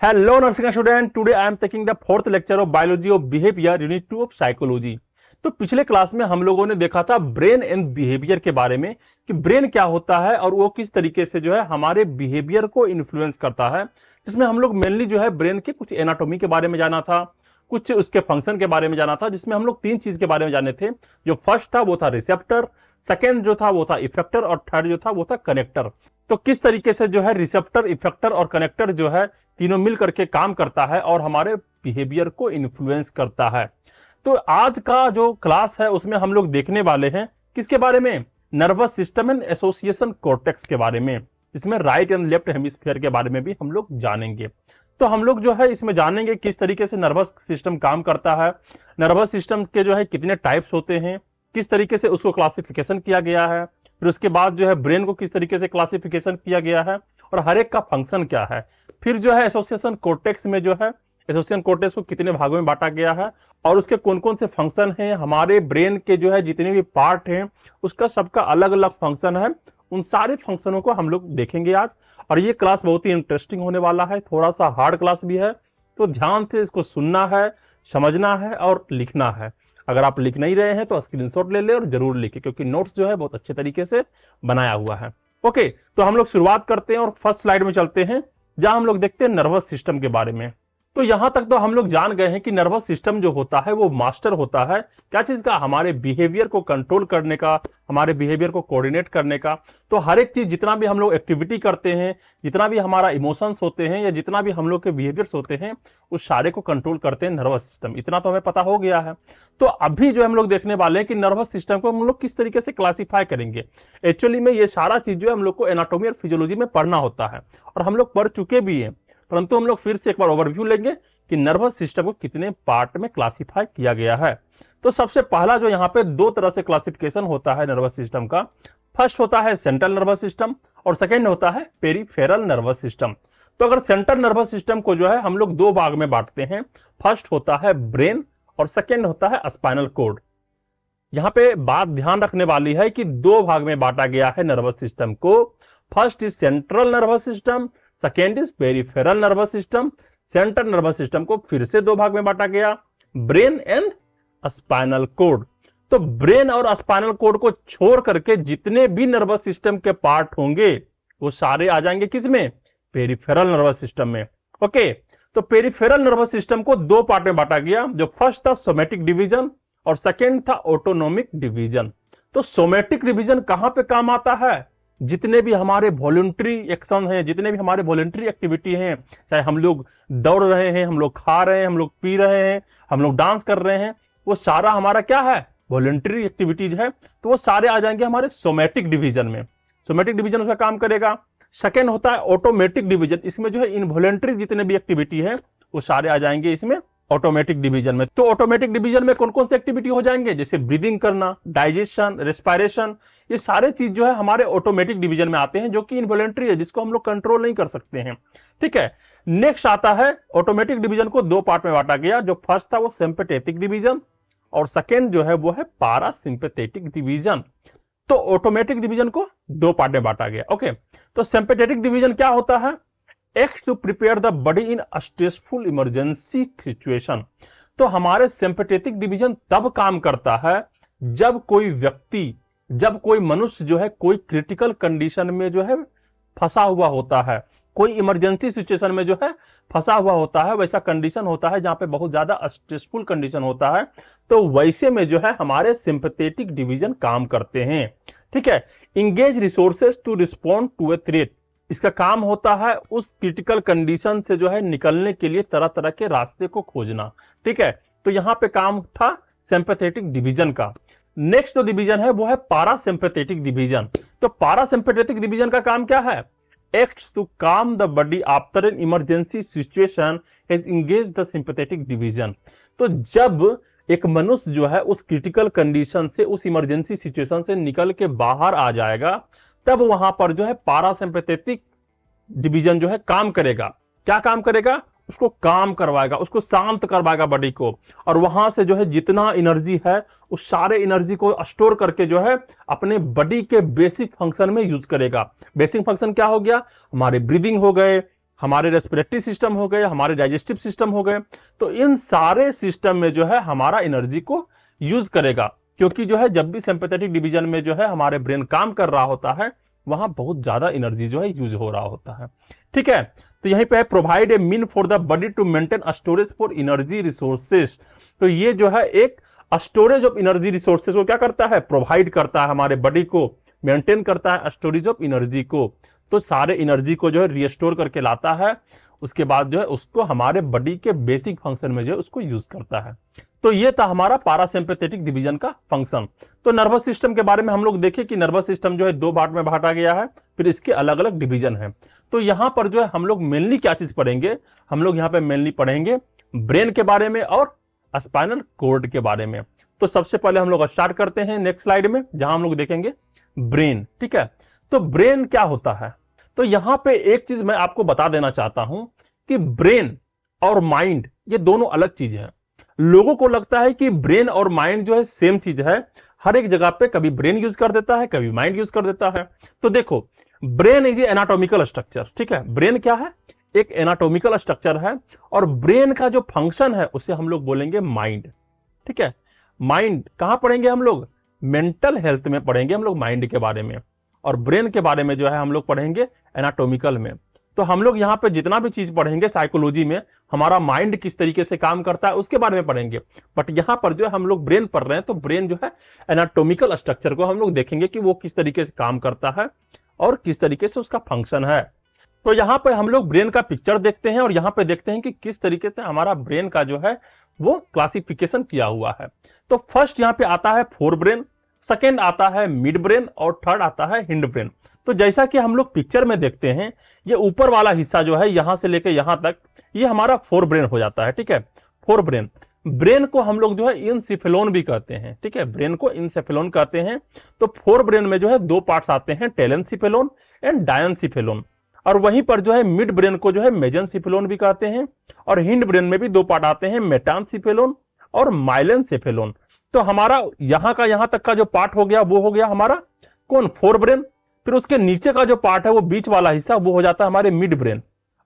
Hello nursing student, today I am taking the fourth lecture of biology of behavior unit 2 of psychology। तो पिछले class में हम लोगों ने देखा था ब्रेन एंड बिहेवियर के बारे में कि ब्रेन क्या होता है और वो किस तरीके से जो है हमारे बिहेवियर को इन्फ्लुएंस करता है, जिसमें हम लोग मेनली जो है ब्रेन के कुछ एनाटॉमी के बारे में जाना था, कुछ उसके फंक्शन के बारे में जाना था, जिसमें हम लोग तीन चीज के बारे में जाने थे। जो फर्स्ट था वो था रिसेप्टर, सेकेंड जो था वो था इफेक्टर और थर्ड जो था वो था कनेक्टर। तो किस तरीके से जो है रिसेप्टर, इफेक्टर और कनेक्टर जो है तीनों मिल करके काम करता है और हमारे बिहेवियर को इन्फ्लुएंस करता है। तो आज का जो क्लास है उसमें हम लोग देखने वाले हैं किसके बारे में, nervous system and association cortex के बारे में, इसमें राइट एंड लेफ्ट हेमिस्फीयर के बारे में भी हम लोग जानेंगे। तो हम लोग जो है इसमें जानेंगे किस तरीके से नर्वस सिस्टम काम करता है, नर्वस सिस्टम के जो है कितने टाइप्स होते हैं, किस तरीके से उसको क्लासिफिकेशन किया गया है, फिर उसके बाद जो है ब्रेन को किस तरीके से क्लासिफिकेशन किया गया है और हर एक का फंक्शन क्या है। फिर जो है एसोसिएशन कॉर्टेक्स में जो है एसोसिएशन कॉर्टेक्स को कितने भागों में बांटा गया है और उसके कौन कौन से फंक्शन हैं, हमारे ब्रेन के जो है जितने भी पार्ट हैं उसका सबका अलग अलग फंक्शन है। उन सारे फंक्शनों को हम लोग देखेंगे आज, और ये क्लास बहुत ही इंटरेस्टिंग होने वाला है, थोड़ा सा हार्ड क्लास भी है, तो ध्यान से इसको सुनना है, समझना है और लिखना है। अगर आप लिख नहीं रहे हैं तो स्क्रीनशॉट ले ले और जरूर लिखें, क्योंकि नोट्स जो है बहुत अच्छे तरीके से बनाया हुआ है। ओके, तो हम लोग शुरुआत करते हैं और फर्स्ट स्लाइड में चलते हैं जहां हम लोग देखते हैं नर्वस सिस्टम के बारे में। तो यहां तक तो हम लोग जान गए हैं कि नर्वस सिस्टम जो होता है वो मास्टर होता है क्या चीज का, हमारे बिहेवियर को कंट्रोल करने का, हमारे बिहेवियर को कोऑर्डिनेट करने का। तो हर एक चीज जितना भी हम लोग एक्टिविटी करते हैं, जितना भी हमारा इमोशंस होते हैं या जितना भी हम लोग के बिहेवियर्स होते हैं उस सारे को कंट्रोल करते हैं नर्वस सिस्टम। इतना तो हमें पता हो गया है। तो अभी जो हम लोग देखने वाले हैं कि नर्वस सिस्टम को हम लोग किस तरीके से क्लासीफाई करेंगे। एक्चुअली में ये सारा चीज जो है हम लोग को एनाटॉमी और फिजियोलॉजी में पढ़ना होता है और हम लोग पढ़ चुके भी हैं, परंतु हम लोग फिर से एक बार ओवरव्यू लेंगे कि नर्वस सिस्टम को कितने पार्ट में क्लासिफाई किया गया है। तो सबसे पहला जो यहाँ पे दो तरह से क्लासिफिकेशन होता है नर्वस सिस्टम का, फर्स्ट होता है सेंट्रल नर्वस सिस्टम और सेकेंड होता है पेरिफेरल नर्वस सिस्टम। तो अगर सेंट्रल नर्वस सिस्टम को जो है हम लोग दो भाग में बांटते हैं, फर्स्ट होता है ब्रेन और सेकेंड होता है स्पाइनल कॉर्ड। यहाँ पे बात ध्यान रखने वाली है कि दो भाग में बांटा गया है नर्वस सिस्टम को, first is central nervous system, second is peripheral nervous system. Central nervous system को फिर से दो भाग में बांटा गया, ब्रेन एंड स्पाइनल कॉर्ड। तो ब्रेन और स्पाइनल कॉर्ड को छोड़ करके जितने भी नर्वस सिस्टम के पार्ट होंगे वो सारे आ जाएंगे किसमें, पेरिफेरल नर्वस सिस्टम में। ओके, तो पेरिफेरल नर्वस सिस्टम को दो पार्ट में बांटा गया, जो फर्स्ट था सोमैटिक डिवीजन और सेकेंड था ऑटोनोमिक डिवीजन। तो सोमैटिक डिवीजन कहां पे काम आता है, जितने भी हमारे वॉलंटरी एक्शन हैं, जितने भी हमारे वॉलंटरी एक्टिविटी हैं, चाहे हम लोग दौड़ रहे हैं, हम लोग खा रहे हैं, हम लोग पी रहे हैं, हम लोग डांस कर रहे हैं, वो सारा हमारा क्या है, वॉलंटरी एक्टिविटीज है। तो वो सारे आ जाएंगे हमारे सोमैटिक डिवीजन में। सोमैटिक डिवीजन उसका काम करेगा। सेकेंड होता है ऑटोमेटिक डिवीजन, इसमें जो है इनवॉलंटरी जितने भी एक्टिविटी है वो सारे आ जाएंगे इसमें ऑटोमेटिक डिवीजन में। तो ऑटोमेटिक डिवीजन में कौन कौन सी एक्टिविटी हो जाएंगे, जैसे ब्रीदिंग करना, डाइजेशन, रेस्पिरेशन, ये सारे चीज जो है हमारे ऑटोमेटिक डिवीजन में आते हैं, जो कि इनवॉलंटरी है, जिसको हम लोग कंट्रोल नहीं कर सकते हैं। ठीक है, नेक्स्ट आता है ऑटोमेटिक डिवीजन को दो पार्ट में बांटा गया, जो फर्स्ट था वो सिंपैथेटिक डिवीजन और सेकेंड जो है वो है पारासिम्पैथेटिक डिवीजन। तो ऑटोमेटिक डिवीजन को दो पार्ट में बांटा गया। ओके, तो सिंपैथेटिक डिवीजन क्या होता है, act to prepare the body in stressful emergency situation. तो हमारे सिंपैथेटिक डिवीजन तब काम करता है जब कोई व्यक्ति, जब कोई मनुष्य जो है कोई क्रिटिकल कंडीशन में जो है फंसा हुआ होता है, कोई इमरजेंसी सिचुएशन में जो है फंसा हुआ होता है, वैसा कंडीशन होता है जहां पे बहुत ज्यादा स्ट्रेसफुल कंडीशन होता है, तो वैसे में जो है हमारे सिंपैथेटिक डिवीजन काम करते हैं। ठीक है, engage resources to respond to a threat, इसका काम होता है उस क्रिटिकल कंडीशन से जो है निकलने के लिए तरह तरह के रास्ते को खोजना। ठीक है, तो यहां पे काम था सिंपैथेटिक डिवीजन का। नेक्स्ट जो डिवीजन है वो है पारासिम्पैथेटिक डिवीजन। तो पारासिम्पैथेटिक डिवीजन का काम क्या है, एक्ट्स टू काम the body after an emergency situation has engage the sympathetic division. तो जब एक मनुष्य जो है उस क्रिटिकल कंडीशन से, उस इमरजेंसी सिचुएशन से निकल के बाहर आ जाएगा, तब वहां पर जो है पारासिम्पैथेटिक डिवीजन जो है काम करेगा। क्या काम करेगा, उसको काम करवाएगा, उसको शांत करवाएगा बॉडी को, और वहां से जो है जितना एनर्जी है उस सारे एनर्जी को स्टोर करके जो है अपने बॉडी के बेसिक फंक्शन में यूज करेगा। बेसिक फंक्शन क्या हो गया, हमारे ब्रीदिंग हो गए, हमारे रेस्पिरेटरी सिस्टम हो गए, हमारे डाइजेस्टिव सिस्टम हो गए। तो इन सारे सिस्टम में जो है हमारा एनर्जी को यूज करेगा, क्योंकि जो है जब भी सिंपैथेटिक डिवीजन में जो है हमारे ब्रेन काम कर रहा होता है, वहां बहुत ज्यादा एनर्जी जो है यूज हो रहा होता है। ठीक है, तो यहीं पे provide a mean for the body to maintain storage for energy resources. तो ये जो है एक स्टोरेज ऑफ एनर्जी रिसोर्सेज को क्या करता है, प्रोवाइड करता है, हमारे बॉडी को मेंटेन करता है स्टोरेज ऑफ एनर्जी को। तो सारे एनर्जी को जो है रिस्टोर करके लाता है, उसके बाद जो है उसको हमारे बॉडी के बेसिक फंक्शन में जो है उसको यूज करता है। तो ये था हमारा पारासिम्पैथेटिक डिवीजन का फंक्शन। तो नर्वस सिस्टम के बारे में हम लोग देखें कि नर्वस सिस्टम जो है दो पार्ट में बांटा गया है, फिर इसके अलग अलग डिवीजन है। तो यहां पर जो है हम लोग मेनली क्या चीज पढ़ेंगे, हम लोग यहाँ पे मेनली पढ़ेंगे ब्रेन के बारे में और स्पाइनल कोर्ड के बारे में। तो सबसे पहले हम लोग स्टार्ट करते हैं नेक्स्ट स्लाइड में, जहां हम लोग देखेंगे ब्रेन। ठीक है, तो ब्रेन क्या होता है। तो यहां पे एक चीज मैं आपको बता देना चाहता हूं कि ब्रेन और माइंड ये दोनों अलग चीज है। लोगों को लगता है कि ब्रेन और माइंड जो है सेम चीज है, हर एक जगह पे कभी ब्रेन यूज कर देता है, कभी माइंड यूज कर देता है। तो देखो, brain is a anatomical structure. ठीक है, ब्रेन क्या है, एक एनाटॉमिकल स्ट्रक्चर है, और ब्रेन का जो फंक्शन है उसे हम लोग बोलेंगे माइंड। ठीक है, माइंड कहां पढ़ेंगे हम लोग, मेंटल हेल्थ में पढ़ेंगे हम लोग माइंड के बारे में, और ब्रेन के बारे में जो है हम लोग पढ़ेंगे एनाटॉमिकल में। तो हम लोग यहाँ पे जितना भी चीज पढ़ेंगे साइकोलॉजी में, हमारा माइंड किस तरीके से काम करता है उसके बारे में पढ़ेंगे। बट यहाँ पर जो है हम लोग ब्रेन पढ़ रहे हैं, तो ब्रेन जो है एनाटॉमिकल स्ट्रक्चर को हम लोग देखेंगे कि वो किस तरीके से काम करता है और किस तरीके से उसका फंक्शन है। तो यहाँ पे हम लोग ब्रेन का पिक्चर देखते हैं, और यहाँ पे देखते हैं कि किस तरीके से हमारा ब्रेन का जो है वो क्लासिफिकेशन किया हुआ है। तो फर्स्ट यहाँ पे आता है फोर ब्रेन, सेकेंड आता है मिड ब्रेन, और थर्ड आता है हिंड ब्रेन। तो जैसा कि हम लोग पिक्चर में देखते हैं, ये ऊपर वाला हिस्सा जो है यहां से लेकर यहां तक, ये हमारा फोर ब्रेन हो जाता है। ठीक है, फोर ब्रेन। ब्रेन को हम लोग जो है इनसेफेलोन भी कहते हैं। ठीक है, ब्रेन को इनसेफेलोन कहते हैं। तो फोर ब्रेन में जो है दो पार्ट्स आते हैं, टेलेनसेफेलोन एंड डायनसेफेलोन। और वहीं पर जो है मिड ब्रेन को जो है मेजेनसेफेलोन भी कहते हैं, और हिंड ब्रेन में भी दो पार्ट आते हैं, मेटानसेफेलोन और माइलेनसेफेलोन। तो हमारा यहां का यहां तक का जो पार्ट हो गया वो हो गया हमारा कौन, फोर ब्रेन। फिर उसके नीचे का जो पार्ट है वो बीच वाला हिस्सा वो हो जाता है हमारे मिड ब्रेन,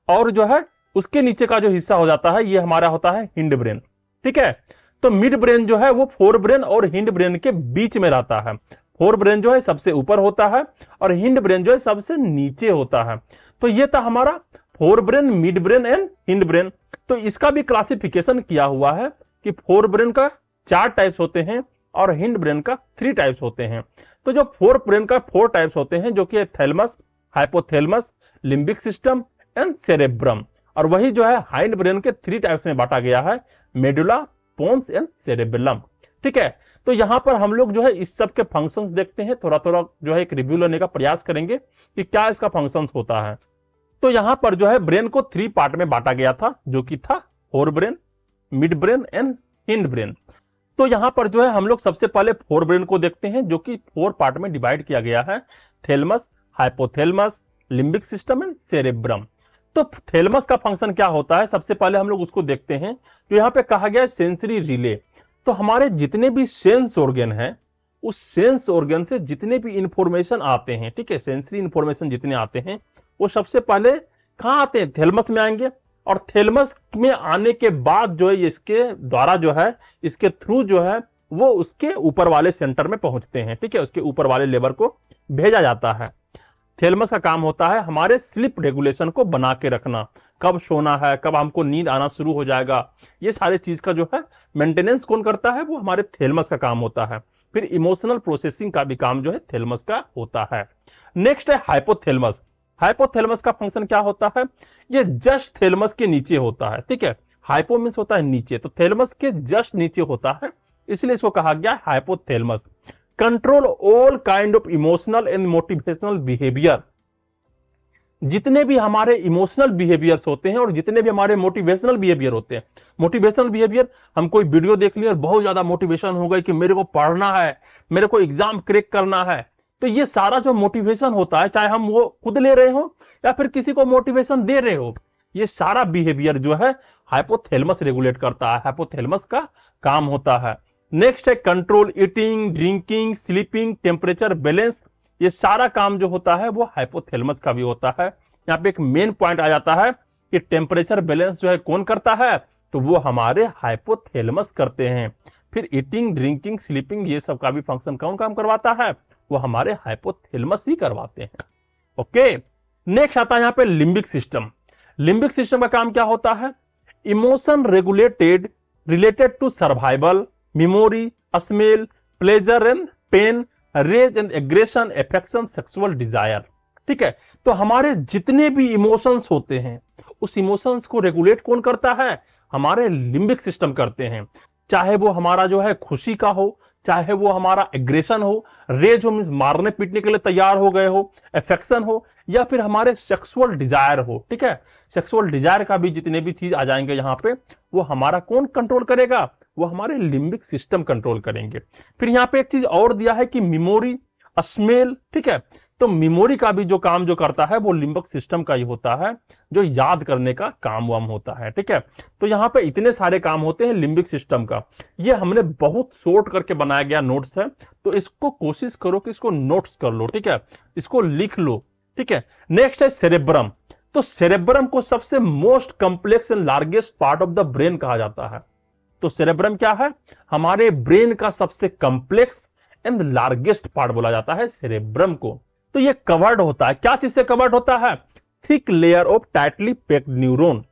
और जो है उसके नीचे का जो हिस्सा हो जाता है ये हमारा होता है हिंड ब्रेन। ठीक है, तो मिड ब्रेन जो है वो फोर ब्रेन और हिंड ब्रेन के बीच में रहता है। फोर ब्रेन जो है सबसे ऊपर होता है, और हिंड ब्रेन जो है सबसे नीचे होता है। तो ये था हमारा fore brain, mid brain and hind brain. तो इसका भी क्लासिफिकेशन किया हुआ है कि फोर ब्रेन का 4 टाइप्स होते हैं और हिंड ब्रेन का 3 टाइप्स होते हैं। तो जो फोर ब्रेन का 4 टाइप्स होते हैं, जो कि thalamus, hypothalamus, limbic system and cerebrum. और वही जो है हाइंड ब्रेन के 3 टाइप्स में बांटा गया है, मेडुला, पोन्स एंड सेरेबेलम। ठीक है, तो यहां पर हम लोग जो है इस सब के फंक्शंस देखते हैं, थोड़ा थोड़ा जो है एक रिव्यू लेने का प्रयास करेंगे कि क्या इसका फंक्शंस होता है। तो यहां पर जो है ब्रेन को 3 पार्ट में बांटा गया था, जो कि था fore brain, mid brain and hind brain. तो यहां पर जो है हम लोग सबसे पहले फोर ब्रेन को देखते हैं, जो कि 4 पार्ट में डिवाइड किया गया है, thalamus, hypothalamus, limbic system and cerebrum. तो थैलेमस का फंक्शन क्या होता है, सबसे पहले हम लोग उसको देखते हैं। तो यहां पे कहा गया है सेंसरी रिले। तो हमारे जितने भी सेंस ऑर्गन है, उस सेंस ऑर्गन से जितने भी इंफॉर्मेशन आते हैं, ठीक है, सेंसरी इंफॉर्मेशन जितने आते हैं वो सबसे पहले कहां आते हैं, थैलेमस में आएंगे। और थैलेमस में आने के बाद जो है इसके द्वारा जो है, इसके थ्रू जो है वो उसके ऊपर वाले सेंटर में पहुंचते हैं। ठीक है, उसके ऊपर वाले लेवल को भेजा जाता है। थैलेमस का काम होता है हमारे स्लीप रेगुलेशन को बना के रखना, कब सोना है, कब हमको नींद आना शुरू हो जाएगा, ये सारे चीज का जो है मेंटेनेंस कौन करता है, वो हमारे थैलेमस का काम होता है। फिर इमोशनल प्रोसेसिंग का भी काम जो है थैलेमस का होता है। नेक्स्ट है हाइपोथैलेमस। हाइपोथैलेमस का फंक्शन क्या होता है, ये जस्ट थैलेमस के नीचे होता है। ठीक है, हाइपो मींस होता है नीचे, तो थैलेमस के जस्ट नीचे होता है, इसलिए इसको कहा गया hypothalamus. Control all kind of emotional and motivational behaviour. जितने भी हमारे इमोशनल बिहेवियर्स होते हैं और जितने भी हमारे मोटिवेशनल बिहेवियर होते हैं, मोटिवेशनल बिहेवियर, हम कोई वीडियो देख लिया और बहुत ज्यादा मोटिवेशन हो गई कि मेरे को पढ़ना है, मेरे को एग्जाम क्रैक करना है, तो ये सारा जो मोटिवेशन होता है, चाहे हम वो खुद ले रहे हो या फिर किसी को मोटिवेशन दे रहे हो, ये सारा बिहेवियर जो है हाइपोथैलेमस रेगुलेट करता है, हाइपोथैलेमस का काम होता है। नेक्स्ट है control eating, drinking, sleeping, temperature balance, ये सारा काम जो होता है वो हाइपोथैलेमस का भी होता है। यहाँ पे एक मेन पॉइंट आ जाता है कि टेम्परेचर बैलेंस जो है कौन करता है, तो वो हमारे हाइपोथैलेमस करते हैं। फिर ईटिंग, ड्रिंकिंग, स्लीपिंग, ये सब का भी फंक्शन कौन काम करवाता है, वो हमारे हाइपोथैलेमस ही करवाते हैं। ओके, नेक्स्ट आता है यहाँ पे लिम्बिक सिस्टम। लिम्बिक सिस्टम का काम क्या होता है, emotion regulated related to survival, memory, smell, pleasure and pain, rage and aggression, affection, sexual desire. ठीक है, तो हमारे जितने भी इमोशंस होते हैं उस इमोशंस को रेगुलेट कौन करता है, हमारे लिम्बिक सिस्टम करते हैं। चाहे वो हमारा जो है खुशी का हो, चाहे वो हमारा एग्रेशन हो, रेज हो मींस मारने पीटने के लिए तैयार हो गए हो, एफेक्शन हो, या फिर हमारे सेक्सुअल डिजायर हो। ठीक है, सेक्सुअल डिजायर का भी जितने भी चीज आ जाएंगे यहाँ पे, वो हमारा कौन कंट्रोल करेगा, वो हमारे लिम्बिक सिस्टम कंट्रोल करेंगे। फिर यहाँ पे एक चीज और दिया है कि मेमोरी, स्मेल। ठीक है, तो मेमोरी का भी जो काम जो करता है वो लिम्बिक सिस्टम का ही होता है, जो याद करने का काम वाम होता है। ठीक है, तो यहाँ पे इतने सारे काम होते हैं लिम्बिक सिस्टम का। ये हमने बहुत शॉर्ट करके बनाया गया नोट्स है, तो इसको कोशिश करो कि इसको नोट्स कर लो। ठीक है, इसको लिख लो। ठीक है, नेक्स्ट है सेरेब्रम। तो सेरेब्रम को सबसे most complex and largest part of the brain कहा जाता है। तो सेरेब्रम क्या है, हमारे ब्रेन का सबसे कंप्लेक्स एंड लार्जेस्ट पार्ट बोला जाता है सेरेब्रम को। तो ये कवर्ड होता है, क्या चीज से कवर्ड होता है, thick layer of tightly packed neuron.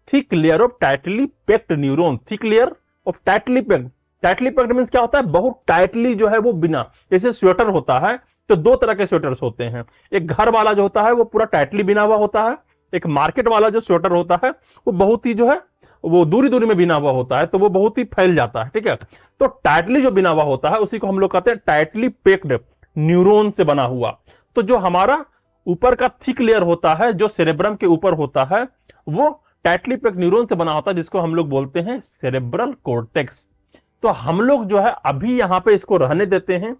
Thick layer of tightly packed neuron, thick layer of tightly packed. Tightly packed means क्या होता है, बहुत टाइटली जो है वो बिना, जैसे स्वेटर होता है तो दो तरह के स्वेटर्स होते हैं, एक घर वाला जो होता है वो पूरा टाइटली बिना हुआ होता है, एक मार्केट वाला जो स्वेटर होता है वो बहुत ही जो है वो दूरी दूरी में बिना हुआ होता है, तो वो बहुत ही फैल जाता है। ठीक है, तो टाइटली जो बिना हुआ होता है उसी को हम लोग कहते हैं टाइटली पैक्ड न्यूरॉन से बना हुआ। तो जो हमारा ऊपर का थिक लेयर होता है, जो सेरेब्रम के ऊपर होता है, वो टाइटली पैक्ड न्यूरॉन से बना होता है, जिसको हम लोग बोलते हैं सेरेब्रल कॉर्टेक्स। तो हम लोग जो है अभी यहां पे इसको रहने देते हैं,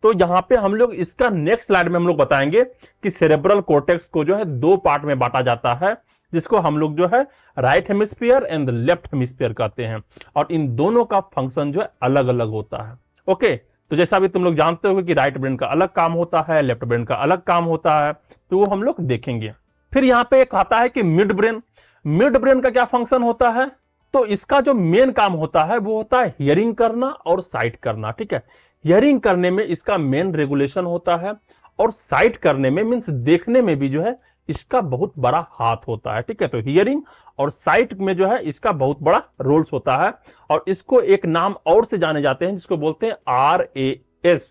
तो यहां पे हम लोग इसका नेक्स्ट स्लाइड में हम लोग बताएंगे कि सेरेब्रल कॉर्टेक्स को जो है दो पार्ट में बांटा जाता है, जिसको हम लोग जो है right hemisphere and left hemisphere कहते हैं, और इन दोनों का फंक्शन जो है अलग अलग होता है। ओके, तो जैसा भी तुम लोग जानते हो कि राइट ब्रेन का अलग काम होता है, लेफ्ट ब्रेन का अलग काम होता है, तो वो हम लोग देखेंगे। फिर यहाँ पे एक आता है कि मिड ब्रेन। मिड ब्रेन का क्या फंक्शन होता है, तो इसका जो मेन काम होता है वो होता है हियरिंग करना और साइट करना। ठीक है, हियरिंग करने में इसका मेन रेगुलेशन होता है, और साइट करने में मींस देखने में भी जो है इसका बहुत बड़ा हाथ होता है। ठीक है, तो हियरिंग और साइट में जो है इसका बहुत बड़ा रोल्स होता है, और इसको एक नाम और से जाने जाते हैं जिसको बोलते हैं RAS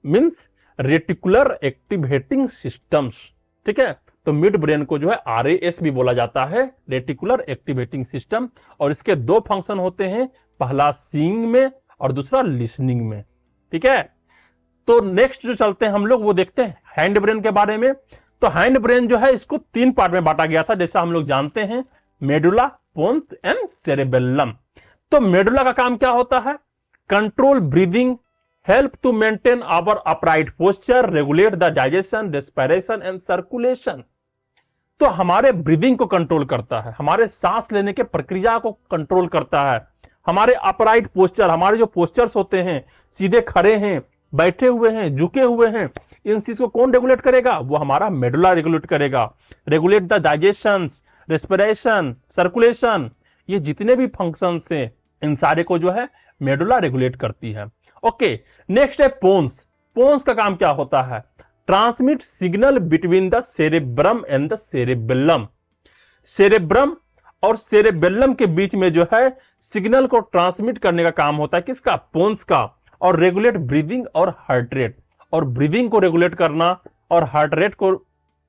means reticular activating systems. ठीक है, तो मिड ब्रेन को जो है RAS भी बोला जाता है, रेटिकुलर एक्टिवेटिंग सिस्टम, और इसके दो फंक्शन होते हैं, पहला सीइंग में और दूसरा लिसनिंग में। ठीक है, तो नेक्स्ट जो चलते हैं हम लोग वो देखते हैं हैंड ब्रेन के बारे में। तो हैंड ब्रेन जो है इसको तीन पार्ट में बांटा गया था, जैसा हम लोग जानते हैं, मेडुला, पोन्स एंड सेरेबेलम। तो मेडुला का काम क्या होता है, control breathing, help to maintain our upright posture, regulate the digestion, respiration and circulation. तो हमारे ब्रीदिंग को कंट्रोल करता है, हमारे सांस लेने के प्रक्रिया को कंट्रोल करता है, हमारे अपराइट पोस्चर, हमारे जो पोस्चर्स होते हैं, सीधे खड़े हैं, बैठे हुए हैं, झुके हुए हैं, इन चीज को कौन रेगुलेट करेगा, वो हमारा मेडुला रेगुलेट करेगा। Regulate the digestion, respiration, circulation, ये जितने भी फंक्शंस हैं इन सारे को जो है मेडुला रेगुलेट करती है। ओके, नेक्स्ट है पोन्स। पोन्स का काम क्या होता है, transmit signal between the cerebrum and the cerebellum. Cerebrum और सेरेबेलम के बीच में जो है सिग्नल को ट्रांसमिट करने का काम होता है किसका, पोन्स का, और रेगुलेट ब्रीदिंग और हार्ट रेट। और ब्रीदिंग को रेगुलेट करना और हार्ट रेट को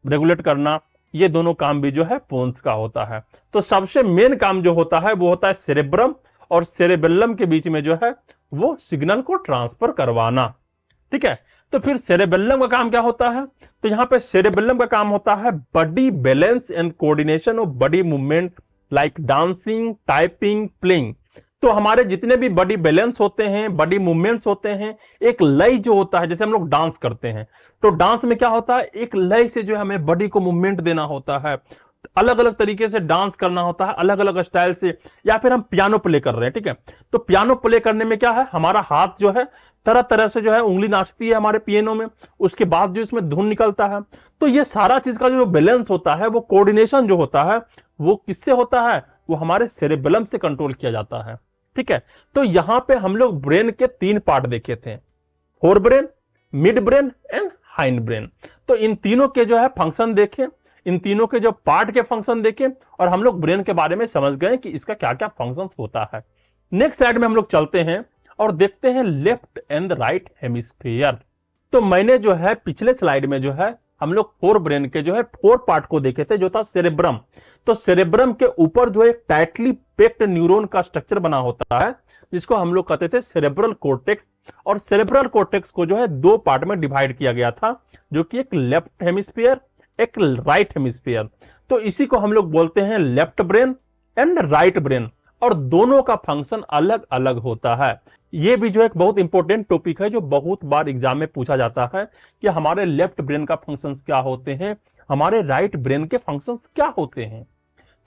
रेगुलेट करना, ये दोनों काम भी जो है पोन्स का होता है। तो सबसे मेन काम जो होता है वो होता है सेरेब्रम और सेरेबेलम के बीच में जो है वो सिग्नल को ट्रांसफर करवाना। ठीक है, तो फिर सेरेबेलम का काम क्या होता है, तो यहां पे सेरेबेलम का काम होता है body balance and coordination of body movement like dancing, typing, playing. तो हमारे जितने भी बॉडी बैलेंस होते हैं, बॉडी मूवमेंट्स होते हैं, एक लय जो होता है, जैसे हम लोग डांस करते हैं तो डांस में क्या होता है, एक लय से जो है हमें बॉडी को मूवमेंट देना होता है। अलग अलग तरीके से डांस करना होता है, अलग अलग स्टाइल से, या फिर हम पियानो प्ले कर रहे हैं, ठीक है, तो पियानो प्ले करने में क्या है, हमारा हाथ जो है तरह तरह से जो है उंगली नाचती है हमारे पियानो में, उसके बाद जो इसमें धुन निकलता है। तो ये सारा चीज का जो बैलेंस होता है, वो कोऑर्डिनेशन जो होता है, वो किससे होता है, वो हमारे सेरेबेलम से कंट्रोल किया जाता है, ठीक है। तो यहां पे हम लोग ब्रेन के 3 पार्ट देखे थे, fore brain, mid brain and hind brain. तो इन तीनों के जो है फंक्शन देखे, इन तीनों के जो पार्ट के फंक्शन देखे, और हम लोग ब्रेन के बारे में समझ गए कि इसका क्या क्या फंक्शन होता है। नेक्स्ट स्लाइड में हम लोग चलते हैं और देखते हैं लेफ्ट एंड राइट हेमिस्फीयर। तो मैंने जो है पिछले स्लाइड में जो है हम लोग फोर ब्रेन के जो है 4 पार्ट को देखे थे, जो था सेरेब्रम। तो सेरेब्रम के ऊपर जो एक टाइटली पैक्ड न्यूरॉन का स्ट्रक्चर बना होता है, जिसको हम लोग कहते थे सेरेब्रल कोर्टेक्स। और सेरेब्रल कोर्टेक्स को जो है 2 पार्ट में डिवाइड किया गया था, जो कि एक लेफ्ट हेमिस्फीयर, एक राइट हेमिस्फीयर। तो इसी को हम लोग बोलते हैं left brain and right brain, और दोनों का फंक्शन अलग अलग होता है। यह भी जो एक बहुत इंपॉर्टेंट टॉपिक है, जो बहुत बार एग्जाम में पूछा जाता है कि हमारे लेफ्ट ब्रेन का फंक्शंस क्या होते हैं, हमारे राइट ब्रेन के फंक्शंस क्या होते हैं।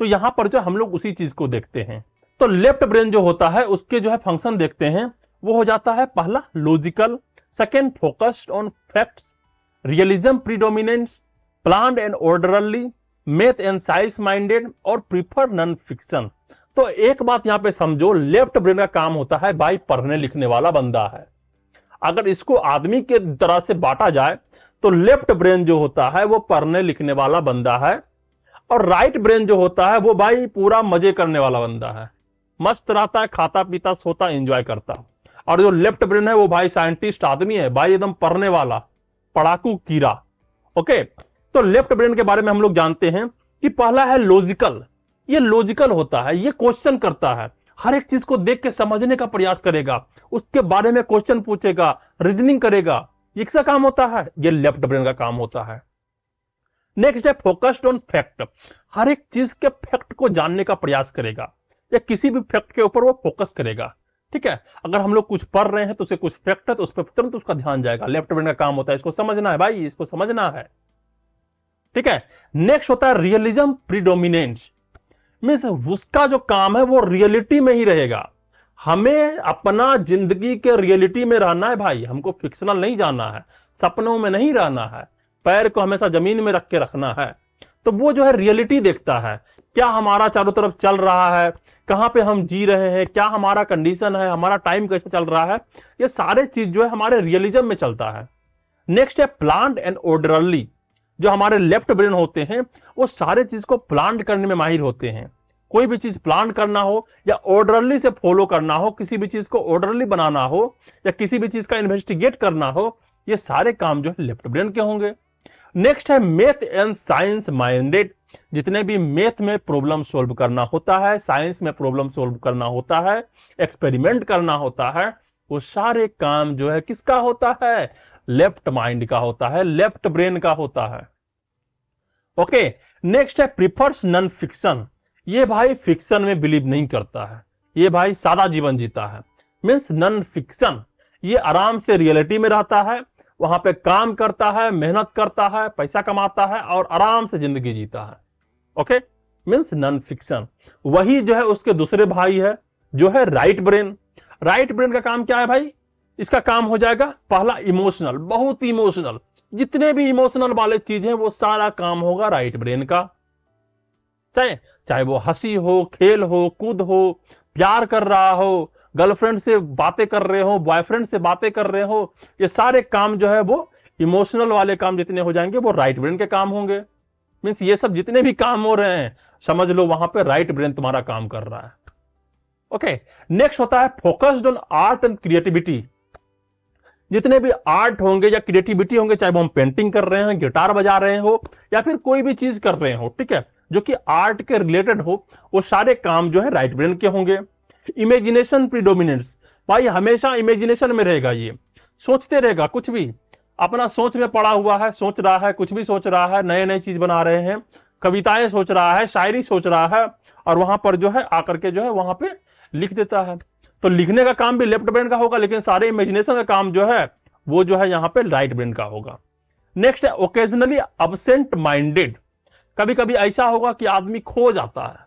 तो यहां पर जो हम लोग उसी चीज को देखते हैं। तो लेफ्ट ब्रेन जो होता है उसके जो है फंक्शन देखते हैं, वो हो जाता है पहला logical, second focused on facts, realism predominance, planned and orderly, math and science minded, और प्रीफर नॉन फिक्शन। तो एक बात यहां पे समझो, लेफ्ट ब्रेन का काम होता है भाई पढ़ने लिखने वाला बंदा है। अगर इसको आदमी के तरह से बांटा जाए तो लेफ्ट ब्रेन जो होता है वो पढ़ने लिखने वाला बंदा है, और राइट ब्रेन जो होता है वो भाई पूरा मजे करने वाला बंदा है, मस्त रहता है, खाता पीता सोता एंजॉय करता। और जो लेफ्ट ब्रेन है वो भाई साइंटिस्ट आदमी है भाई, एकदम पढ़ने वाला, पढ़ाकू कीड़ा। ओके, तो लेफ्ट ब्रेन के बारे में हम लोग जानते हैं कि पहला है लॉजिकल। ये लॉजिकल होता है, ये क्वेश्चन करता है, हर एक चीज को देख के समझने का प्रयास करेगा, उसके बारे में क्वेश्चन पूछेगा, रीजनिंग करेगा। ये किसका काम होता है, ये लेफ्ट ब्रेन का काम होता है। नेक्स्ट है फोकस्ड ऑन फैक्ट। हर एक चीज के फैक्ट को जानने का प्रयास करेगा, या किसी भी फैक्ट के ऊपर वो फोकस करेगा, ठीक है। अगर हम लोग कुछ पढ़ रहे हैं तो उसे कुछ फैक्ट है तो उस पर तुरंत उसका ध्यान जाएगा। लेफ्ट ब्रेन का काम होता है इसको समझना है भाई, इसको समझना है, ठीक है। नेक्स्ट होता है रियलिज्म प्रीडोमिनेंस। मीन्स उसका जो काम है वो रियलिटी में ही रहेगा। हमें अपना जिंदगी के रियलिटी में रहना है भाई, हमको फिक्शनल नहीं जाना है, सपनों में नहीं रहना है, पैर को हमेशा जमीन में रख के रखना है। तो वो जो है रियलिटी देखता है, क्या हमारा चारों तरफ चल रहा है, कहां पे हम जी रहे हैं, क्या हमारा कंडीशन है, हमारा टाइम कैसे चल रहा है, ये सारे चीज जो है हमारे रियलिज्म में चलता है। नेक्स्ट है प्लान्ड एंड ऑर्डरली। जो हमारे लेफ्ट ब्रेन होते हैं वो सारे चीज को प्लान करने में माहिर होते हैं। कोई भी चीज प्लान करना हो या ऑर्डरली से फॉलो करना हो, किसी भी चीज को ऑर्डरली बनाना हो या किसी भी चीज का इन्वेस्टिगेट करना हो, ये सारे काम जो है लेफ्ट ब्रेन के होंगे। नेक्स्ट है मैथ एंड साइंस माइंडेड। जितने भी मैथ में प्रॉब्लम सोल्व करना होता है, साइंस में प्रॉब्लम सोल्व करना होता है, एक्सपेरिमेंट करना होता है, वो सारे काम जो है किसका होता है, लेफ्ट माइंड का होता है, लेफ्ट ब्रेन का होता है। ओके, नेक्स्ट है प्रीफर्स नॉन फिक्शन। ये भाई फिक्शन में बिलीव नहीं करता है, ये भाई सादा जीवन जीता है। मींस नॉन फिक्शन, ये आराम से रियलिटी में रहता है, वहां पे काम करता है, मेहनत करता है, पैसा कमाता है और आराम से जिंदगी जीता है। Okay, means non fiction. वही जो है उसके दूसरे भाई है जो है राइट ब्रेन। राइट ब्रेन का काम क्या है भाई, इसका काम हो जाएगा पहला इमोशनल, बहुत इमोशनल, जितने भी इमोशनल वाले चीज हैं वो सारा काम होगा राइट ब्रेन का। चाहे वो हंसी हो, खेल हो, कूद हो, प्यार कर रहा हो, गर्लफ्रेंड से बातें कर रहे हो, बॉयफ्रेंड से बातें कर रहे हो, ये सारे काम जो है वो इमोशनल वाले काम जितने हो जाएंगे वो राइट ब्रेन के काम होंगे। मींस ये सब जितने भी काम हो रहे हैं समझ लो वहां पे राइट ब्रेन तुम्हारा काम कर रहा है। ओके, नेक्स्ट होता है focused on art and creativity. जितने भी आर्ट होंगे या क्रिएटिविटी होंगे, चाहे वो हम पेंटिंग कर रहे हैं, गिटार बजा रहे हो या फिर कोई भी चीज कर रहे हो, ठीक है, जो कि आर्ट के रिलेटेड हो, वो सारे काम जो है राइट ब्रेन के होंगे। इमेजिनेशन प्रीडोमिनेंस, भाई हमेशा इमेजिनेशन में रहेगा, ये सोचते रहेगा, कुछ भी अपना सोच में पड़ा हुआ है, सोच रहा है, कुछ भी सोच रहा है, नए नए चीज बना रहे हैं, कविताएं सोच रहा है, शायरी सोच रहा है, और वहां पर जो है आकर के जो है वहां पे लिख देता है। तो लिखने का काम भी लेफ्ट ब्रेन का होगा, लेकिन सारे इमेजिनेशन का काम जो है वो जो है यहां पे राइट ब्रेन का होगा। नेक्स्ट है ओकेजनली अब्सेंट माइंडेड। कभी कभी ऐसा होगा कि आदमी खो जाता है,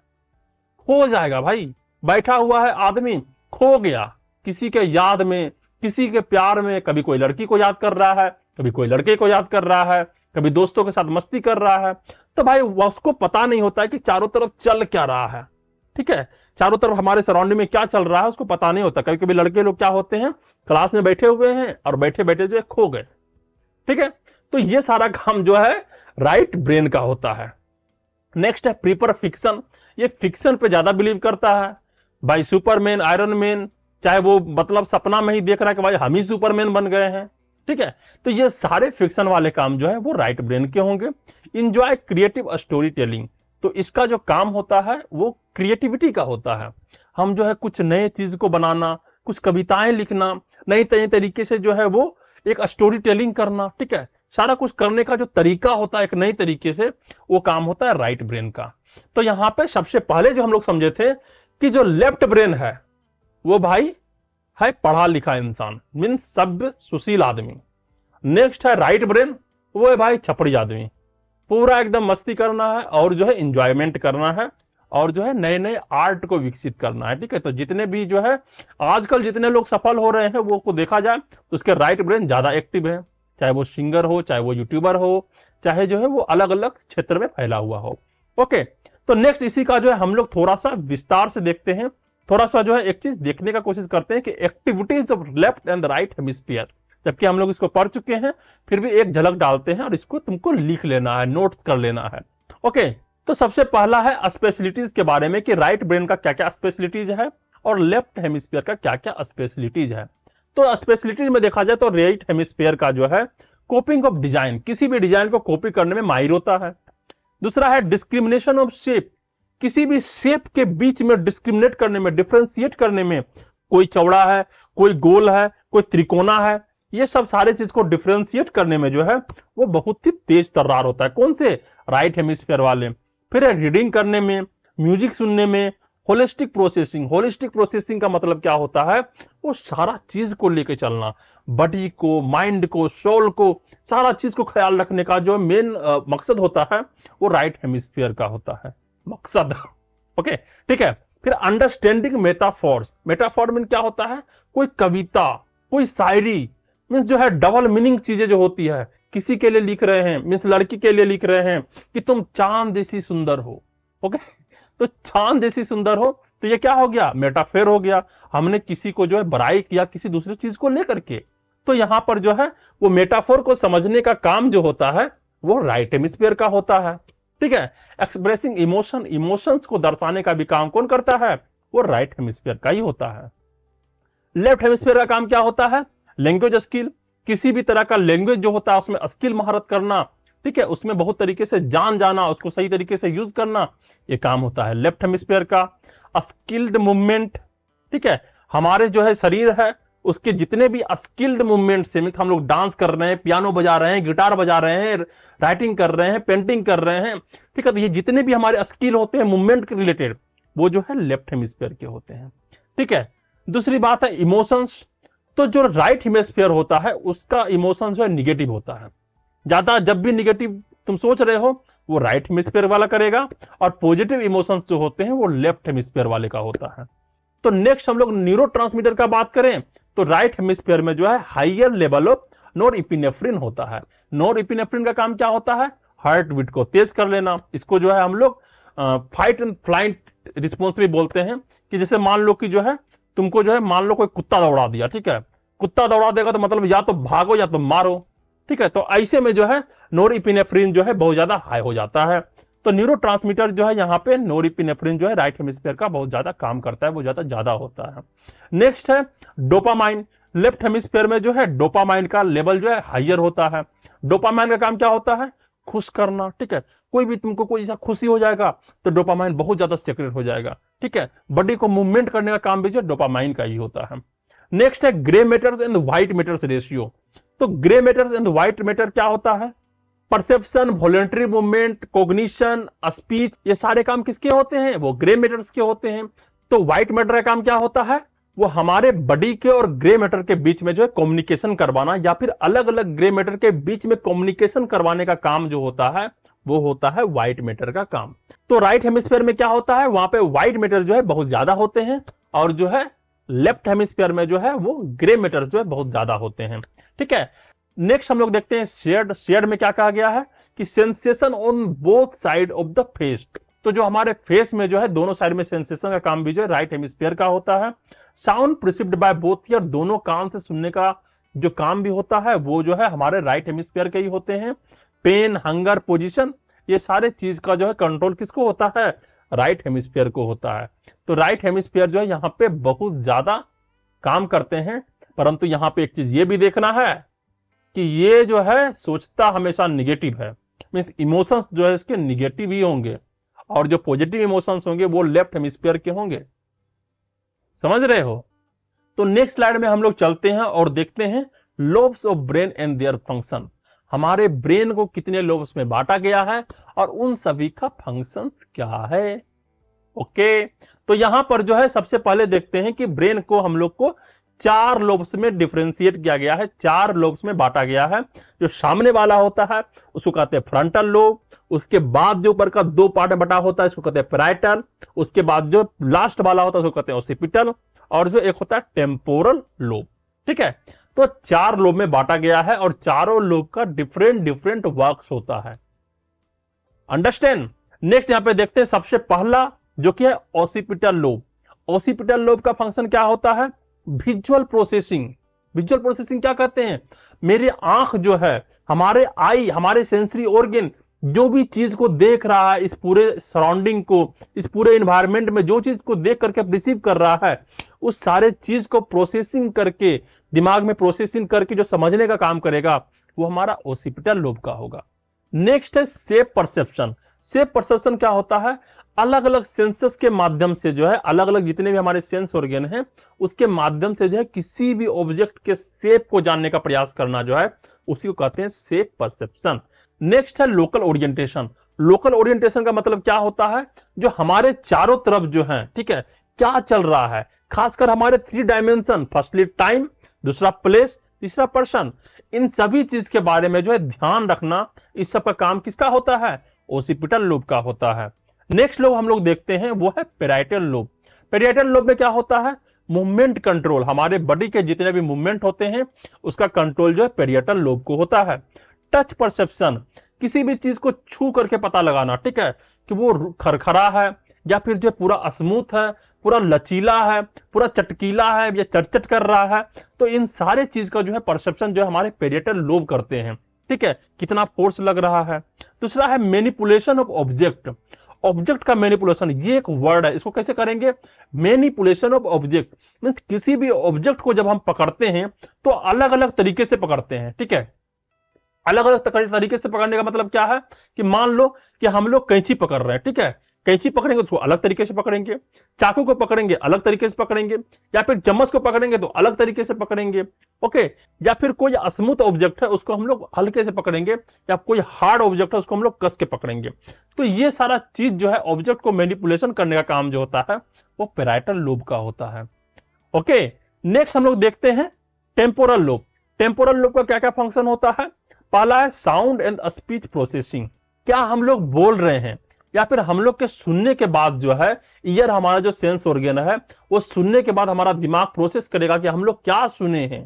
खो जाएगा भाई, बैठा हुआ है आदमी, खो गया किसी के याद में, किसी के प्यार में, कभी कोई लड़की को याद कर रहा है, कभी कोई लड़के को याद कर रहा है, कभी दोस्तों के साथ मस्ती कर रहा है। तो भाई उसको पता नहीं होता है कि चारों तरफ चल क्या रहा है, ठीक है, चारों तरफ हमारे सराउंडिंग में क्या चल रहा है उसको पता नहीं होता। कभी कभी लड़के लोग क्या होते हैं, क्लास में बैठे हुए हैं और बैठे बैठे जो है खो गए, ठीक है। तो ये सारा काम जो है राइट ब्रेन का होता है। नेक्स्ट है प्रीपर फिक्शन, ये फिक्शन पे ज्यादा बिलीव करता है भाई, सुपरमैन, आयरन मैन, चाहे वो मतलब सपना में ही देख रहा है कि भाई हम ही सुपरमैन बन गए हैं, ठीक है। तो ये सारे फिक्शन वाले काम जो है वो राइट ब्रेन के होंगे। इंजॉय क्रिएटिव स्टोरी टेलिंग, तो इसका जो काम होता है वो क्रिएटिविटी का होता है। हम जो है कुछ नए चीज को बनाना, कुछ कविताएं लिखना, नई नई तरीके से जो है वो एक स्टोरी टेलिंग करना, ठीक है, सारा कुछ करने का जो तरीका होता है एक नई तरीके से, वो काम होता है राइट ब्रेन का। तो यहां पे सबसे पहले जो हम लोग समझे थे कि जो लेफ्ट ब्रेन है वो भाई है पढ़ा लिखा इंसान, मीन्स सभ्य सुशील आदमी। नेक्स्ट है राइट ब्रेन, वो है भाई छपड़ी आदमी, पूरा एकदम मस्ती करना है और जो है इंजॉयमेंट करना है और जो है नए नए आर्ट को विकसित करना है, ठीक है। तो जितने भी जो है आजकल जितने लोग सफल हो रहे हैं वो को देखा जाए तो उसके राइट ब्रेन ज्यादा एक्टिव है, चाहे वो सिंगर हो, चाहे वो यूट्यूबर हो, चाहे जो है वो अलग अलग क्षेत्र में फैला हुआ हो। ओके, तो नेक्स्ट इसी का जो है हम लोग थोड़ा सा विस्तार से देखते हैं, थोड़ा सा जो है एक चीज देखने का कोशिश करते हैं कि activities of left and right hemisphere, जबकि हम लोग इसको पढ़ चुके हैं फिर भी एक झलक डालते हैं और इसको तुमको लिख लेना है, नोट्स कर लेना है। ओके, तो सबसे पहला है स्पेशलिटीज के बारे में कि राइट ब्रेन का क्या क्या स्पेशलिटीज है और लेफ्ट हेमिस्फीयर का क्या क्या स्पेशलिटीज है। तो स्पेशलिटीज में देखा जाए तो राइट हेमिस्फीयर का जो है कॉपिंग ऑफ डिजाइन, किसी भी डिजाइन को कॉपी करने में माहिर होता है। दूसरा है डिस्क्रिमिनेशन ऑफ शेप, किसी भी शेप के बीच में डिस्क्रिमिनेट करने में, डिफरेंशिएट करने में, कोई चौड़ा है, कोई गोल है, कोई त्रिकोना है, ये सब सारे चीज को डिफरेंशिएट करने में जो है वो बहुत ही तेज तर्रार होता है। कौन से? राइट हेमिस्फीयर वाले। फिर रीडिंग करने में, म्यूजिक सुनने में, होलिस्टिक प्रोसेसिंग, होलिस्टिक प्रोसेसिंग का मतलब क्या होता है, वो सारा चीज को लेके चलना, बॉडी को, माइंड को, सोल को, सारा चीज को ख्याल रखने का जो मेन मकसद होता है वो राइट हेमिस्फीयर का होता है, मकसद। ओके, ठीक है। फिर अंडरस्टैंडिंग मेटाफॉर्स, मेटाफॉर मीन क्या होता है, कोई कविता, कोई शायरी, मीन्स जो है डबल मीनिंग चीजें जो होती है, किसी के लिए लिख रहे हैं, मीन्स लड़की के लिए लिख रहे हैं कि तुम चांद जैसी सुंदर हो। ओके, तो चांद जैसी सुंदर हो, तो ये क्या हो गया, मेटाफेर हो गया, हमने किसी को जो है बड़ाई किया किसी दूसरी चीज को लेकर के। तो यहां पर जो है वो मेटाफोर को समझने का काम जो होता है वो राइट हेमिस्फीयर का होता है, ठीक है। एक्सप्रेसिंग इमोशन, इमोशंस को दर्शाने का भी काम कौन करता है, वो राइट हेमिस्फीयर का ही होता है। लेफ्ट हेमिस्फीयर का काम क्या होता है, लैंग्वेज स्किल, किसी भी तरह का लैंग्वेज जो होता है उसमें स्किल महारत करना, ठीक है, उसमें बहुत तरीके से जान जाना, उसको सही तरीके से यूज करना, ये काम होता है लेफ्ट हेमिस्फीयर का। स्किल्ड मूवमेंट, ठीक है, हमारे जो है शरीर है उसके जितने भी स्किल्ड मूवमेंट से, हम लोग डांस कर रहे हैं, पियानो बजा रहे हैं, गिटार बजा रहे हैं, राइटिंग कर रहे हैं, पेंटिंग कर रहे हैं, ठीक है, तो ये जितने भी हमारे स्किल होते हैं मूवमेंट के रिलेटेड, वो जो है लेफ्ट हेमिस्फीयर के होते हैं, ठीक है। दूसरी बात है इमोशंस, तो जो राइट हेमिस्फीयर होता है उसका इमोशन जो है निगेटिव होता है, ज्यादा जब भी निगेटिव तुम सोच रहे हो वो राइट हेमिस्फीयर वाला करेगा, और पॉजिटिव इमोशंस जो होते हैं वो लेफ्ट हेमिस्फीयर वाले का होता है। तो नेक्स्ट हम लोग न्यूरोट्रांसमीटर का बात करें तो राइट हेमिस्फीयर में जो है हाइयर लेवल ऑफ नॉरएपिनेफ्रिन होता है। नॉरएपिनेफ्रिन का काम क्या होता है, हार्ट बीट को तेज कर लेना, इसको जो है हम लोग फाइट एंड फ्लाइट रिस्पॉन्स भी बोलते हैं, कि जैसे मान लो कि जो है तुमको जो है मान लो कोई कुत्ता दौड़ा दिया, ठीक है, कुत्ता दौड़ा देगा तो मतलब या तो भागो या तो मारो, ठीक है, तो ऐसे में जो है नॉरएपिनेफ्रिन जो है बहुत ज्यादा हाई हो जाता है। तो न्यूरोट्रांसमीटर जो है यहाँ पे नॉरएपिनेफ्रिन जो है राइट हेमिस्फीयर का बहुत ज्यादा काम करता है, वो ज्यादा होता है। नेक्स्ट है डोपामाइन, लेफ्ट हेमिस्फीयर में जो है डोपामाइन का लेवल जो है हाइयर होता है। डोपामाइन का काम क्या होता है, खुश करना, ठीक है, कोई भी तुमको कोई ऐसा खुशी हो जाएगा तो डोपामाइन बहुत ज्यादा सेक्रेट हो जाएगा, ठीक है, बॉडी को मूवमेंट करने का काम भी जो डोपामाइन का ही होता है। नेक्स्ट है grey matters and white matters ratio, तो grey matters and white matter क्या होता है, perception, voluntary movement, cognition, speech, ये सारे काम किसके होते हैं, वो ग्रे मैटर्स के होते हैं। तो व्हाइट मैटर का काम क्या होता है, वो हमारे बॉडी के और ग्रे मैटर के बीच में जो है कम्युनिकेशन करवाना, या फिर अलग अलग ग्रे मैटर के बीच में कम्युनिकेशन करवाने का काम जो होता है वो होता है व्हाइट मैटर का काम। तो राइट हेमिस्फीयर में क्या होता है, वहां पे व्हाइट मैटर जो है बहुत ज्यादा होते हैं, और जो है लेफ्ट हेमिस्फीयर में जो है वो ग्रे मैटर जो है बहुत ज्यादा होते हैं। ठीक है, नेक्स्ट हम लोग देखते हैं शेयर्ड। शेयर्ड में क्या कहा गया है कि sensation on both side of the face. तो जो हमारे फेस में जो है दोनों साइड में सेंसेशन का काम भी जो है राइट हेमिस्फीयर का होता है। Sound perceived by both year, दोनों कान से सुनने का जो काम भी होता है वो जो है हमारे राइट हेमिस्फीयर के ही होते हैं। पेन, हंगर, पोजीशन, ये सारे चीज का जो है कंट्रोल किसको होता है, राइट हेमिस्फीयर को होता है। तो राइट हेमिस्फीयर जो है यहां पे बहुत ज्यादा काम करते हैं। परंतु यहां पे एक चीज ये भी देखना है कि ये जो है सोचता हमेशा निगेटिव है, मींस इमोशंस जो है इसके निगेटिव ही होंगे, और जो पॉजिटिव इमोशंस होंगे वो लेफ्ट हेमिस्फीयर के होंगे। समझ रहे हो? तो नेक्स्ट स्लाइड में हम लोग चलते हैं और देखते हैं lobes of brain and their function. हमारे ब्रेन को कितने लोब्स में बांटा गया है और उन सभी का फंक्शंस क्या है। ओके, तो यहां पर जो है सबसे पहले देखते हैं कि ब्रेन को हम लोग को 4 लोब्स में डिफरेंशिएट किया गया है, 4 लोब्स में बांटा गया है। जो सामने वाला होता है उसको कहते हैं फ्रंटल लोब, उसके बाद जो ऊपर का 2 पार्ट बटा होता है इसको कहते हैं पैराइटल, उसके बाद जो लास्ट वाला होता है उसको कहते हैं ओसिपिटल, और जो एक होता है टेम्पोरल लोब। ठीक है, तो 4 लोब में बांटा गया है और चारों लोब का डिफरेंट डिफरेंट वर्क्स होता है। अंडरस्टैंड? नेक्स्ट यहां पे देखते हैं सबसे पहला जो कि है ओसिपिटल लोब। ओसिपिटल लोब का फंक्शन क्या होता है, विजुअल प्रोसेसिंग। विजुअल प्रोसेसिंग क्या कहते हैं, मेरी आंख जो है, हमारे आई, हमारे सेंसरी ऑर्गन जो भी चीज को देख रहा है, इस पूरे सराउंडिंग को, इस पूरे एनवायरमेंट में जो चीज को देख करके रिसीव कर रहा है, उस सारे चीज को प्रोसेसिंग करके, दिमाग में प्रोसेसिंग करके जो समझने का काम करेगा वो हमारा ओसिपिटल लोब का होगा। नेक्स्ट है शेप परसेप्शन। शेप परसेप्शन क्या होता है, अलग अलग सेंसेस के माध्यम से जो है, अलग अलग जितने भी हमारे सेंस ऑर्गन हैं उसके माध्यम से जो है किसी भी ऑब्जेक्ट के शेप को जानने का प्रयास करना जो है उसी को कहते हैं शेप परसेप्शन। नेक्स्ट है लोकल ओरिएंटेशन। लोकल ओरिएंटेशन का मतलब क्या होता है, जो हमारे चारों तरफ जो है, ठीक है, क्या चल रहा है, खासकर हमारे 3 डायमेंशन, फर्स्टली टाइम, दूसरा प्लेस, तीसरा पर्सन, इन सभी चीज के बारे में जो है ध्यान रखना, इस सब का काम किसका होता है, ओसिपिटल लोब का होता है। नेक्स्ट लोब हम लोग देखते हैं वो है पेराइटल लोब। पेराइटल लोब में क्या होता है, मूवमेंट कंट्रोल, हमारे बॉडी के जितने भी मूवमेंट होते हैं उसका कंट्रोल जो है पेरिएटल लोब को होता है। टच परसेप्शन, किसी भी चीज को छू करके पता लगाना, ठीक है, कि वो खरखरा है या फिर जो पूरा स्मूथ है, पूरा लचीला है, पूरा चटकीला है या चटचट कर रहा है, तो इन सारे चीज का जो है परसेप्शन जो है हमारे पेरिएटल लोब करते हैं। ठीक है, कितना फोर्स लग रहा है। दूसरा है मैनिपुलेशन ऑफ ऑब्जेक्ट। ऑब्जेक्ट का मैनिपुलेशन, ये एक वर्ड है, इसको कैसे करेंगे, मैनिपुलेशन ऑफ ऑब्जेक्ट मींस किसी भी ऑब्जेक्ट को जब हम पकड़ते हैं तो अलग अलग तरीके से पकड़ते हैं। ठीक है, अलग अलग तरीके से पकड़ने का मतलब क्या है कि मान लो कि हम लोग कैंची पकड़ रहे हैं, ठीक है, कैंची पकड़ेंगे उसको अलग तरीके से पकड़ेंगे, चाकू को पकड़ेंगे अलग तरीके से पकड़ेंगे, या फिर चम्मच को पकड़ेंगे तो अलग तरीके से पकड़ेंगे। ओके, या फिर कोई स्मूथ ऑब्जेक्ट है उसको हम लोग हल्के से पकड़ेंगे, या कोई हार्ड ऑब्जेक्ट है उसको हम लोग कस के पकड़ेंगे। तो ये सारा चीज जो है ऑब्जेक्ट को मैनिपुलेशन करने का काम जो होता है वो पेराइटल लोब का होता है। ओके, नेक्स्ट हम लोग देखते हैं टेम्पोरल लोब। टेम्पोरल लोब का क्या क्या फंक्शन होता है, पहला है साउंड एंड स्पीच प्रोसेसिंग। क्या हम लोग बोल रहे हैं या फिर हम लोग के सुनने के बाद जो है ईयर, हमारा जो सेंस ऑर्गन है वो सुनने के बाद हमारा दिमाग प्रोसेस करेगा कि हम लोग क्या सुने हैं।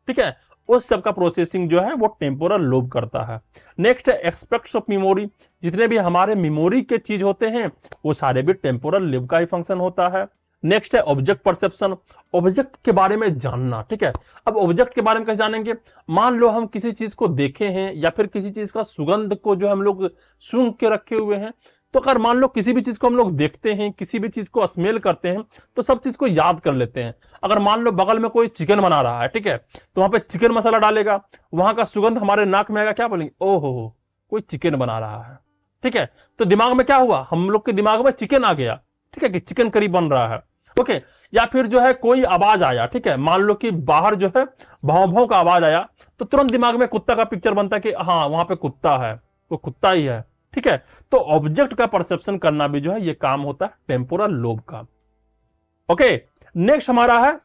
ठीक है, उस सब का प्रोसेसिंग जो है वो टेम्पोरल लोब करता है। नेक्स्ट है एस्पेक्ट्स ऑफ मेमोरी। जितने भी हमारे मेमोरी के चीज होते हैं वो सारे भी टेम्पोरल लोब का ही फंक्शन होता है। नेक्स्ट है ऑब्जेक्ट परसेप्शन, ऑब्जेक्ट के बारे में जानना। ठीक है, अब ऑब्जेक्ट के बारे में कैसे जानेंगे, मान लो हम किसी चीज को देखे हैं या फिर किसी चीज का सुगंध को जो हम लोग सूंघ के रखे हुए हैं, तो अगर मान लो किसी भी चीज को हम लोग देखते हैं, किसी भी चीज को स्मेल करते हैं तो सब चीज को याद कर लेते हैं। अगर मान लो बगल में कोई चिकन बना रहा है, ठीक है, तो वहां पे चिकन मसाला डालेगा, वहां का सुगंध हमारे नाक में आएगा, क्या बोलेंगे, ओहो कोई चिकन बना रहा है। ठीक है, तो दिमाग में क्या हुआ, हम लोग के दिमाग में चिकन आ गया, ठीक है, कि चिकन करी बन रहा है। ओके, या फिर जो है कोई आवाज आया, ठीक है, मान लो कि बाहर जो है भाव भाव का आवाज आया तो तुरंत दिमाग में कुत्ता का पिक्चर बनता है कि हाँ वहां पे कुत्ता है, वो कुत्ता ही है। ठीक है, तो ऑब्जेक्ट का परसेप्शन करना भी जो है ये काम होता है टेम्पोरल लोब का। ओके, नेक्स्ट हमारा है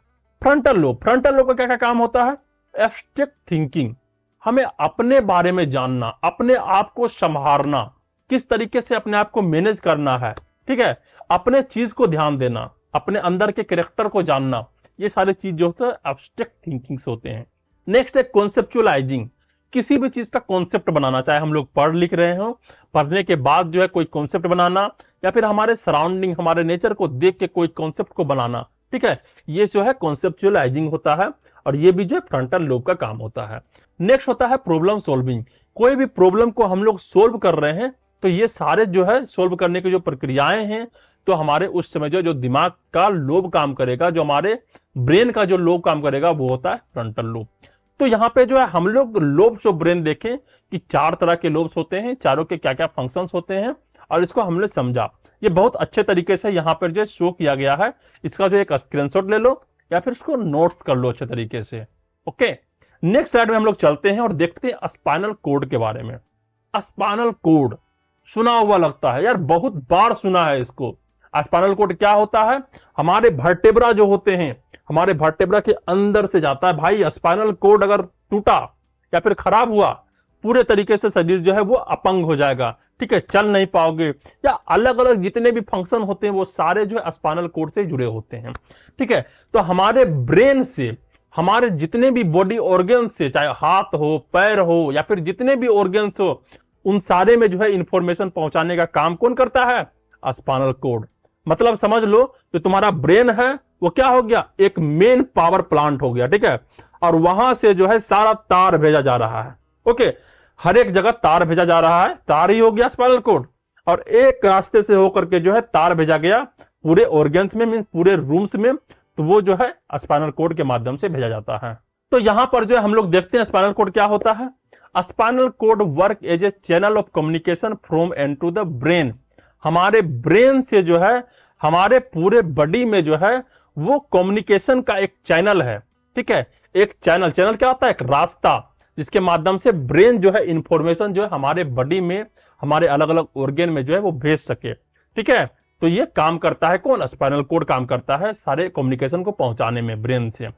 फ्रंटल लोब। फ्रंटल लोब का क्या क्या काम होता है, एब्स्ट्रैक्ट थिंकिंग, हमें अपने बारे में जानना, अपने आप को संभालना। किस तरीके से अपने आप को मैनेज करना है, ठीक है, अपने चीज को ध्यान देना, अपने अंदर के कैरेक्टर को जानना, ये सारी चीज जो होता है एब्स्ट्रैक्ट थिंकिंग्स होते हैं। नेक्स्ट है कॉन्सेप्चुअलाइजिंग, किसी भी चीज का कॉन्सेप्ट बनाना, चाहे हम लोग पढ़ लिख रहे हो, पढ़ने के बाद जो है कोई कॉन्सेप्ट बनाना, या फिर हमारे सराउंडिंग हमारे नेचर को देख के कोई कॉन्सेप्ट को बनाना, ठीक है, ये जो है कॉन्सेप्चुअलाइजिंग होता है, और ये भी जो है फ्रंटल लोब का काम होता है। नेक्स्ट होता है प्रॉब्लम सॉल्विंग, कोई भी प्रॉब्लम को हम लोग सोल्व कर रहे हैं तो ये सारे जो है सोल्व करने की जो प्रक्रियाएं हैं, तो हमारे उस समय जो दिमाग का लोब काम करेगा, जो हमारे ब्रेन का जो लोब काम करेगा, वो होता है फ्रंटल लोब। तो यहाँ पे जो है हम लोग लोब्स ऑफ ब्रेन देखें कि 4 तरह के लोब्स होते हैं, चारों के क्या क्या फंक्शंस होते हैं, और इसको हमने समझा। ये बहुत अच्छे तरीके से यहाँ पर जो शो किया गया है, इसका जो एक स्क्रीनशॉट ले लो या फिर इसको नोट्स कर लो अच्छे तरीके से। ओके, नेक्स्ट स्लाइड में हम लोग चलते हैं और देखते हैं स्पाइनल कोड के बारे में। स्पाइनल कोड सुना हुआ लगता है यार, बहुत बार सुना है इसको। स्पाइनल कोड क्या होता है? हमारे वर्टेब्रा जो होते हैं, हमारे वर्टेब्रा के अंदर से जाता है भाई। स्पाइनल कोड अगर टूटा या फिर खराब हुआ, पूरे तरीके से शरीर जो है वो अपंग हो जाएगा, ठीक है, चल नहीं पाओगे, या अलग अलग जितने भी फंक्शन होते हैं वो सारे जो है स्पाइनल कोड से जुड़े होते हैं, ठीक है। तो हमारे ब्रेन से हमारे जितने भी बॉडी ऑर्गन से, चाहे हाथ हो, पैर हो, या फिर जितने भी ऑर्गन्स हो, उन सारे में जो है इंफॉर्मेशन पहुंचाने का काम कौन करता है? Spinal code. मतलब समझ लो जो तुम्हारा ब्रेन है वो क्या हो गया? एक मेन पावर प्लांट हो गया, ठीक है, और वहां से जो है सारा तार भेजा जा रहा है। ओके, हर एक जगह तार भेजा जा रहा है, तार ही हो गया स्पाइनल कोड, और एक रास्ते से होकर के जो है तार भेजा गया पूरे ऑर्गन्स में, पूरे रूम्स में, तो वो जो है स्पाइनल कोड के माध्यम से भेजा जाता है। तो यहां पर जो है हम लोग देखते हैं स्पाइनल कोड क्या होता है। Spinal cord work as a channel of communication from and to the brain. हमारे ब्रेन से जो है हमारे पूरे बॉडी में जो है वो कम्युनिकेशन का एक चैनल है, ठीक है। एक चैनल क्या होता है? एक रास्ता, जिसके माध्यम से ब्रेन जो है इंफॉर्मेशन जो है हमारे बॉडी में, हमारे अलग अलग ऑर्गन में जो है वो भेज सके, ठीक है। तो ये काम करता है कौन? स्पाइनल कोड काम करता है सारे कम्युनिकेशन को पहुंचाने में ब्रेन से।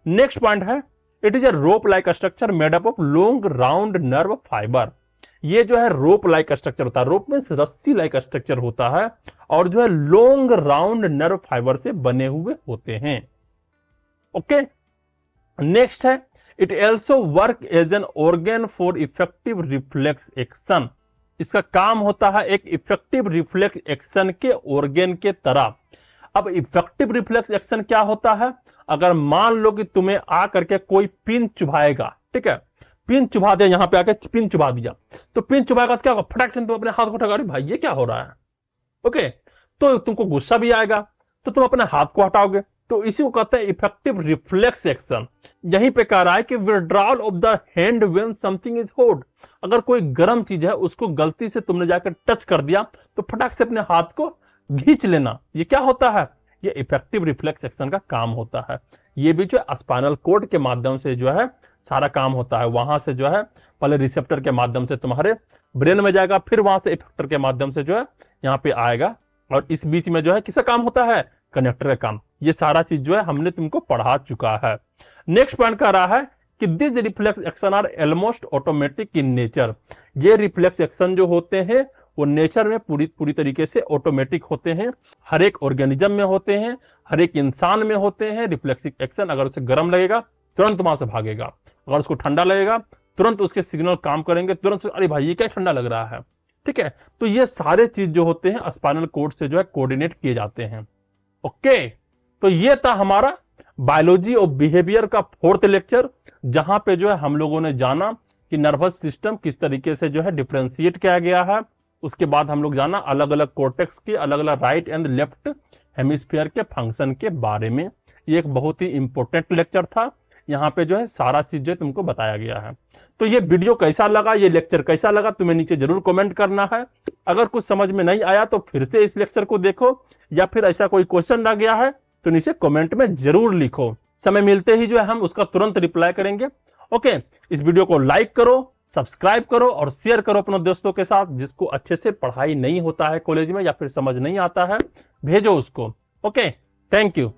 नेक्स्ट पॉइंट है, it is a rope like structure made up of long round nerve fibre. ये जो है रोप लाइक स्ट्रक्चर होता है, रोप में रस्सी लाइक स्ट्रक्चर होता है, और जो है लॉन्ग राउंड नर्व फाइबर से बने हुए होते हैं। ओके, नेक्स्ट है, it also work as an organ for effective reflex action. इसका काम होता है एक इफेक्टिव रिफ्लेक्स एक्शन के ऑर्गन के तरह। अब इफेक्टिव रिफ्लेक्स एक्शन क्या होता है? अगर मान लो कि तुम्हें आ करके कोई पिन चुभाएगा, ठीक है, पिन चुभा दिया, यहां पे आके पिन चुभा दिया, तो पिन चुभाएगा तो क्या होगा? फटाक से तुम अपने हाथ को उठाओगे, अरे भाई ये क्या हो रहा है? ओके, तो तुमको गुस्सा भी आएगा, तो तुम अपने हाथ को हटाओगे, तो इसी को कहते हैं इफेक्टिव रिफ्लेक्स एक्शन। यहीं पे कह रहा है कि withdrawal of the hand when something is hot. अगर कोई गर्म चीज है उसको गलती से तुमने जाकर टच कर दिया, तो फटाक से अपने हाथ को खींच लेना। ये क्या होता है? ये इफेक्टिव रिफ्लेक्स एक्शन का काम होता है। ये भी जो है स्पाइनल कोड के माध्यम से जो है सारा काम होता है। वहां से जो है पहले रिसेप्टर के माध्यम से तुम्हारे ब्रेन में जाएगा, फिर वहां से इफेक्टर के माध्यम से जो है यहाँ पे आएगा, और इस बीच में जो है किसका काम होता है? कनेक्टर का काम। ये सारा चीज जो है हमने तुमको पढ़ा चुका है। नेक्स्ट पॉइंट कह रहा है कि this reflex action are almost automatic in nature. ये रिफ्लेक्स एक्शन जो होते हैं वो नेचर में पूरी तरीके से ऑटोमेटिक होते हैं, हर एक ऑर्गेनिज्म में होते हैं, हर एक इंसान में होते हैं। रिफ्लेक्स एक्शन, अगर उसे गर्म लगेगा तुरंत वहां से भागेगा, अगर उसको ठंडा लगेगा तुरंत उसके सिग्नल काम करेंगे, तुरंत अरे भाई ये क्या ठंडा लग रहा है, ठीक है। तो ये सारे चीज जो होते हैं स्पाइनल कोड से जो है कोऑर्डिनेट किए जाते हैं। ओके, तो ये था हमारा बायोलॉजी ऑफ बिहेवियर का 4th लेक्चर, जहां पे जो है हम लोगों ने जाना कि नर्वस सिस्टम किस तरीके से जो है डिफरेंशिएट किया गया है। उसके बाद हम लोग जाना अलग अलग कॉर्टेक्स के अलग अलग राइट एंड लेफ्ट हेमिस्फीयर के फंक्शन के बारे में। ये एक बहुत ही इंपॉर्टेंट लेक्चर था, यहाँ पे जो है सारा चीज जो तुमको बताया गया है। तो ये वीडियो कैसा लगा, ये लेक्चर कैसा लगा, तुम्हें नीचे जरूर कमेंट करना है। अगर कुछ समझ में नहीं आया तो फिर से इस लेक्चर को देखो, या फिर ऐसा कोई क्वेश्चन आ गया है तो नीचे कमेंट में जरूर लिखो। समय मिलते ही जो है हम उसका तुरंत रिप्लाई करेंगे। ओके, इस वीडियो को लाइक करो, सब्सक्राइब करो और शेयर करो अपने दोस्तों के साथ, जिसको अच्छे से पढ़ाई नहीं होता है कॉलेज में या फिर समझ नहीं आता है, भेजो उसको। Okay, thank you.